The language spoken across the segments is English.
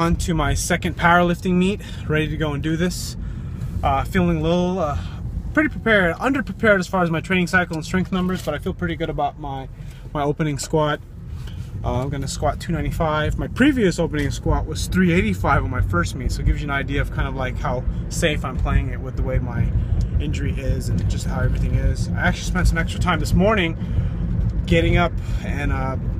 On to my second powerlifting meet, ready to go and do this. Feeling a little pretty prepared, underprepared as far as my training cycle and strength numbers, but I feel pretty good about my opening squat. I'm going to squat 295. My previous opening squat was 385 on my first meet, so it gives you an idea of kind of like how safe I'm playing it with the way my injury is and just how everything is. I actually spent some extra time this morning getting up and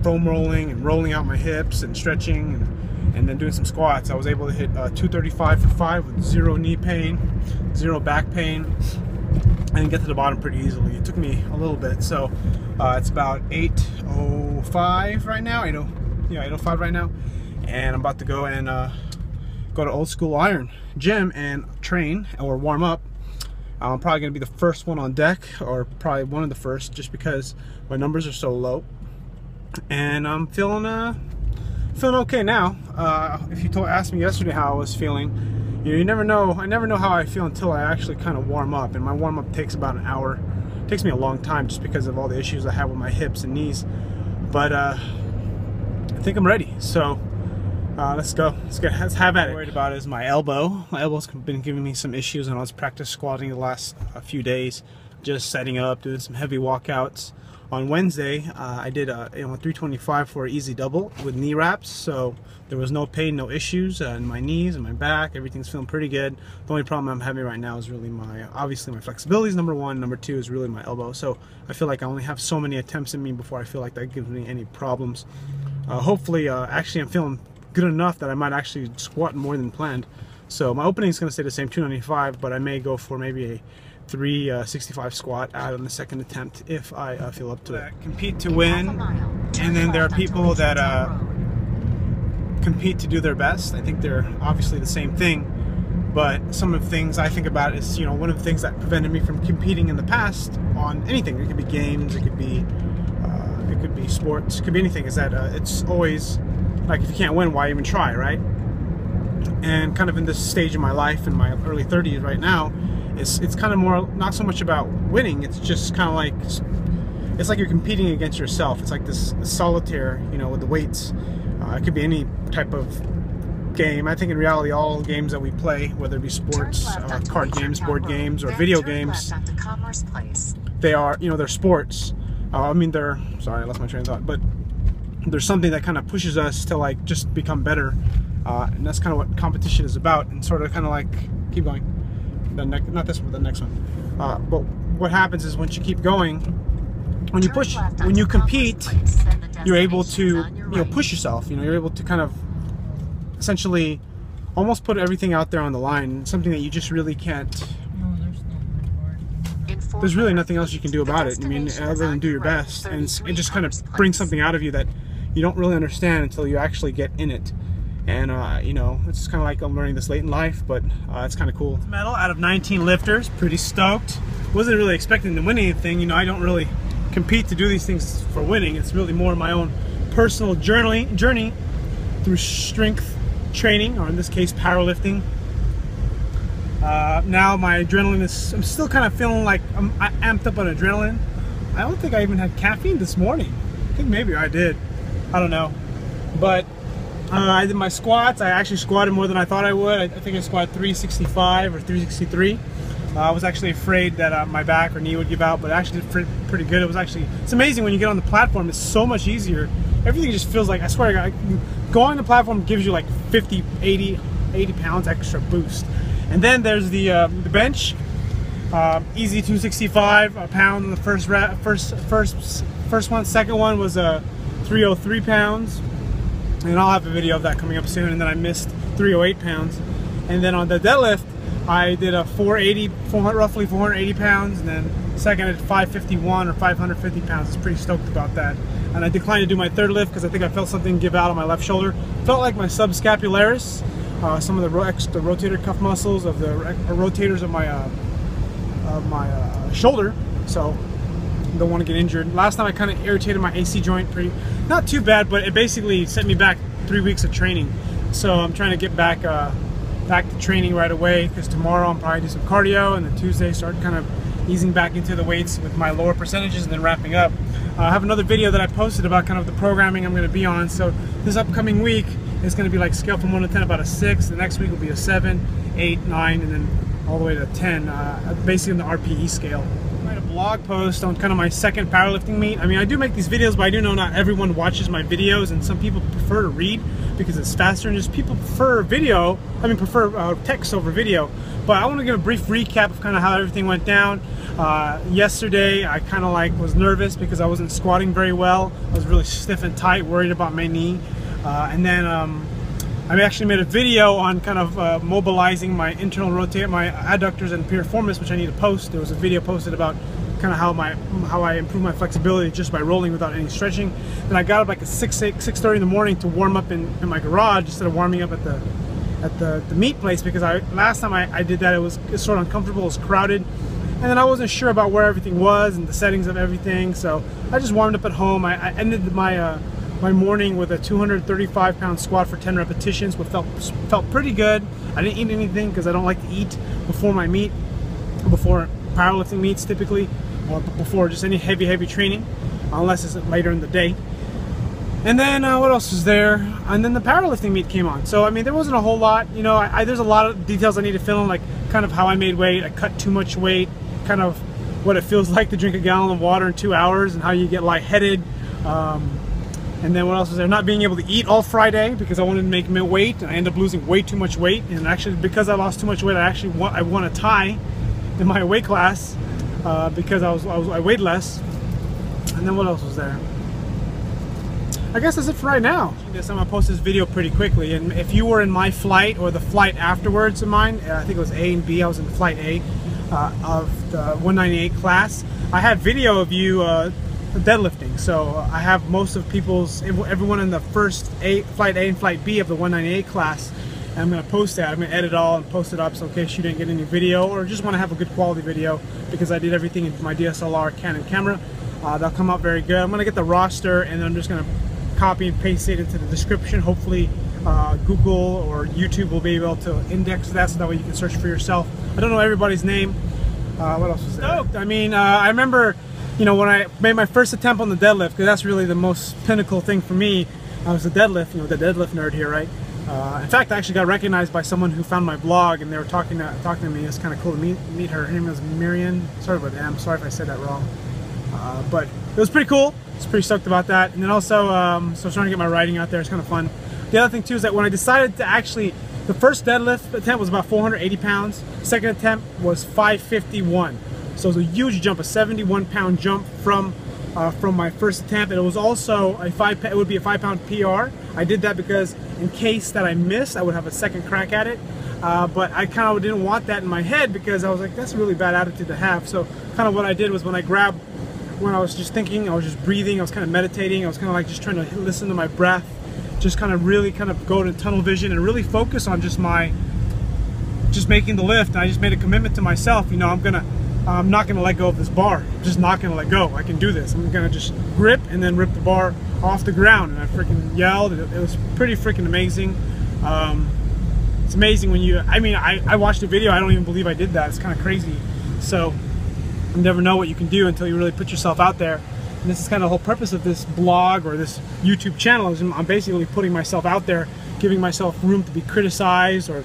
foam rolling and rolling out my hips and stretching and then doing some squats. I was able to hit 235 for 5 with 0 knee pain, 0 back pain, and get to the bottom pretty easily. It took me a little bit, so it's about 8:05 right now. 8:05 right now, and I'm about to go and go to Old Skool Iron Gym and train or warm up. I'm probably going to be the first one on deck, or probably one of the first, just because my numbers are so low, and I'm feeling okay now. If you asked me yesterday how I was feeling, you never know. I never know how I feel until I actually kind of warm up, and my warm up takes about an hour. It takes me a long time just because of all the issues I have with my hips and knees. But I think I'm ready. So let's go. Let's have at it. What I'm worried about is my elbow. My elbow's been giving me some issues, and I was practice squatting the last few days, just setting up, doing some heavy walkouts. On Wednesday, I did a 325 for an easy double with knee wraps, so there was no pain, no issues in my knees and my back. Everything's feeling pretty good. The only problem I'm having right now is really obviously my flexibility is number one. Number two is really my elbow. So I feel like I only have so many attempts in me before I feel like that gives me any problems. Hopefully, actually I'm feeling good enough that I might actually squat more than planned. So my opening is going to stay the same, 295, but I may go for maybe a 365 squat out on the second attempt if I feel up to it. Compete to win, and then there are people that compete to do their best. I think they're obviously the same thing, but some of the things I think about is, one of the things that prevented me from competing in the past on anything. It could be games, it could be sports, it could be anything. Is that it's always like, if you can't win, why even try, right? And kind of in this stage of my life, in my early 30s right now, it's kind of more, not so much about winning, it's just kind of like, it's like you're competing against yourself. It's like this solitaire, with the weights. It could be any type of game. I think in reality, all games that we play, whether it be sports, card games, board games, or video games, they are, they're sports. Sorry, I lost my train of thought, but there's something that kind of pushes us to like just become better, and that's kind of what competition is about. And sort of kind of like, keep going. Not this one, the next one. But what happens is, once you keep going, when you compete, you're able to push yourself. You're able to kind of essentially almost put everything out there on the line. Something that you just really can't. There's really nothing else you can do about it. Other than do your best, and it just kind of brings something out of you that you don't really understand until you actually get in it. And it's kind of like I'm learning this late in life, but it's kind of cool. Medal out of 19 lifters, pretty stoked. Wasn't really expecting to win anything. I don't really compete to do these things for winning. It's really more my own personal journey through strength training, or in this case, powerlifting. Now my adrenaline is, I'm still kind of feeling like I'm amped up on adrenaline. I don't think I even had caffeine this morning. I think maybe I did. I don't know. But I did my squats. I actually squatted more than I thought I would. I think I squatted 365 or 363. I was actually afraid that my back or knee would give out, but I actually did pretty good. It's amazing when you get on the platform. It's so much easier. Everything just feels like, I swear to God, going on the platform gives you like 50, 80 pounds extra boost. And then there's the bench. Easy 265 a pound on the first one. Second one was 303 pounds. And I'll have a video of that coming up soon. And then I missed 308 pounds. And then on the deadlift, I did a roughly 480 pounds. And then second at 551 or 550 pounds. I was pretty stoked about that. And I declined to do my third lift because I think I felt something give out on my left shoulder. Felt like my subscapularis, some of the rotator cuff muscles of the rotators of my shoulder. So don't want to get injured. Last time I kind of irritated my AC joint not too bad, but it basically set me back 3 weeks of training. So I'm trying to get back to training right away, because tomorrow I'm probably do some cardio, and then Tuesday start kind of easing back into the weights with my lower percentages, and then wrapping up. I have another video that I posted about kind of the programming I'm going to be on. So this upcoming week it's going to be like scale from 1 to 10 about a 6. The next week will be a 7, 8, 9, and then all the way to 10, basically on the RPE scale. I made a blog post on kind of my second powerlifting meet. I mean, I do make these videos, but I do know not everyone watches my videos, and some people prefer to read because it's faster, and just people prefer video. I mean, prefer text over video. But I want to give a brief recap of kind of how everything went down. Yesterday, I kind of like was nervous because I wasn't squatting very well. I was really stiff and tight, worried about my knee. And then I actually made a video on kind of mobilizing my internal rotator, my adductors and piriformis, which I need to post. There was a video posted about kind of how I improve my flexibility just by rolling without any stretching. And I got up like at 6:30 in the morning to warm up in my garage instead of warming up at the meat place, because last time I did that, it was sort of uncomfortable, it was crowded, and then I wasn't sure about where everything was and the settings of everything, so I just warmed up at home. I ended my morning with a 235-pound squat for 10 repetitions, which felt pretty good. I didn't eat anything because I don't like to eat before my meet, before powerlifting meets typically, or before just any heavy training, unless it's later in the day. And then what else was there? And then the powerlifting meet came on. So I mean, there wasn't a whole lot. You know, there's a lot of details I need to fill in, like kind of how I made weight. I cut too much weight, kind of what it feels like to drink a gallon of water in 2 hours, and how you get lightheaded. And then what else was there? Not being able to eat all Friday because I wanted to make weight, and I ended up losing way too much weight. And actually, because I lost too much weight, I won a tie in my weight class because I weighed less. And then what else was there? I guess that's it for right now. I guess I'm gonna post this video pretty quickly, and if you were in my flight or the flight afterwards of mine, I think it was A and B, I was in flight A of the 198 class, I had video of you deadlifting. So I have most of everyone in the first flight A and flight B of the 198 class, and I'm gonna post that. I'm gonna edit all and post it up, so in case you didn't get any video or just want to have a good quality video, because I did everything in my DSLR Canon camera, they'll come out very good. I'm gonna get the roster, and I'm just gonna copy and paste it into the description. Hopefully Google or YouTube will be able to index that, so that way you can search for yourself. I don't know everybody's name. What else was there? I mean, I remember, you know, when I made my first attempt on the deadlift, because that's really the most pinnacle thing for me, was the deadlift. You know, the deadlift nerd here, right? In fact, I actually got recognized by someone who found my blog, and they were talking to me. It's kind of cool to meet her. Her name was Miriam. Sorry about that. I'm sorry if I said that wrong. But it was pretty cool. I was pretty stoked about that. And then also, so I was trying to get my writing out there. It's kind of fun. The other thing too is that when I decided to actually, the first deadlift attempt was about 480 pounds. Second attempt was 551. So it was a huge jump, a 71-pound jump from my first attempt. And it was also it would be a 5-pound PR. I did that because in case that I missed, I would have a second crack at it. But I kind of didn't want that in my head, because I was like, that's a really bad attitude to have. So kind of what I did was, when I was just thinking, I was just breathing, I was kind of meditating, I was kind of like just trying to listen to my breath, just kind of really kind of go to tunnel vision and really focus on just making the lift. And I just made a commitment to myself, you know, I'm not gonna let go of this bar. I'm just not gonna let go. I can do this. I'm gonna just grip and then rip the bar off the ground. And I freaking yelled. It was pretty freaking amazing. It's amazing when I watched the video, I don't even believe I did that. It's kind of crazy. So you never know what you can do until you really put yourself out there. And this is kind of the whole purpose of this blog or this YouTube channel, is I'm basically putting myself out there, giving myself room to be criticized, or,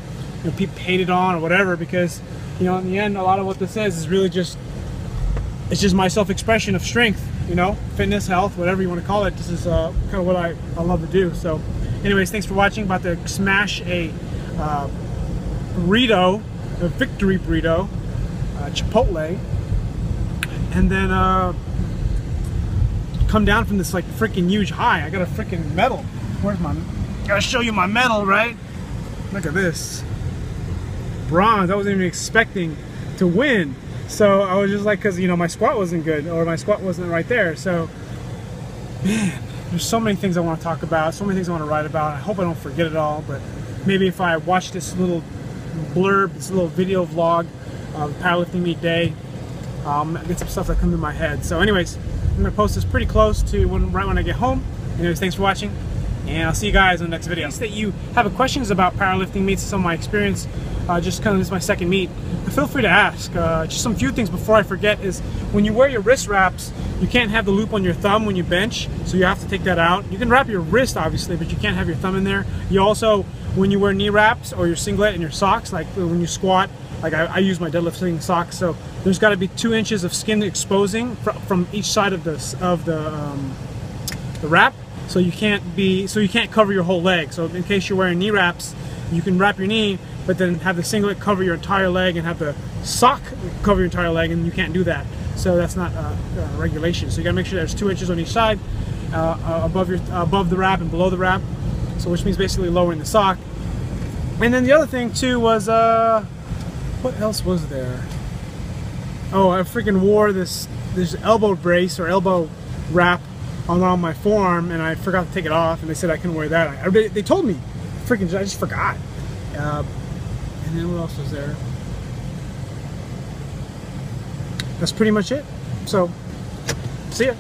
you know, people hated on or whatever, because, you know, in the end, a lot of what this is really just, it's just my self-expression of strength, you know, fitness, health, whatever you want to call it. This is kind of what I love to do. So anyways, thanks for watching. About to smash a burrito, a victory burrito, Chipotle, and then come down from this like freaking huge high. I got a freaking medal. Where's my, gotta show you my medal, right? Look at this. Bronze. I wasn't even expecting to win. So I was just like, because, you know, my squat wasn't good, or my squat wasn't right there. So, man, there's so many things I want to talk about, so many things I want to write about. I hope I don't forget it all, but maybe if I watch this little blurb, this little video vlog of powerlifting meet day, get some stuff that comes to my head. So anyways, I'm going to post this pretty close to right when I get home. Anyways, thanks for watching. and I'll see you guys in the next video. In case that you have questions about powerlifting meets, some of my experience, just kind of this is my second meet, feel free to ask. Just some few things before I forget is when you wear your wrist wraps, you can't have the loop on your thumb when you bench, so you have to take that out. You can wrap your wrist obviously, but you can't have your thumb in there. You also, when you wear knee wraps or your singlet and your socks, like when you squat, like I use my deadlifting socks, so there's got to be 2 inches of skin exposing from each side of the wrap, so you can't cover your whole leg. So in case you're wearing knee wraps, you can wrap your knee, but then have the singlet cover your entire leg and have the sock cover your entire leg, and you can't do that. So that's not regulation. So you gotta make sure there's 2 inches on each side, above the wrap and below the wrap. So which means basically lowering the sock. And then the other thing too was what else was there? Oh, I freaking wore this elbow brace or elbow wrap around my forearm, and I forgot to take it off, and they said I couldn't wear that. They told me, I just forgot. And then what else was there? That's pretty much it. So, see ya.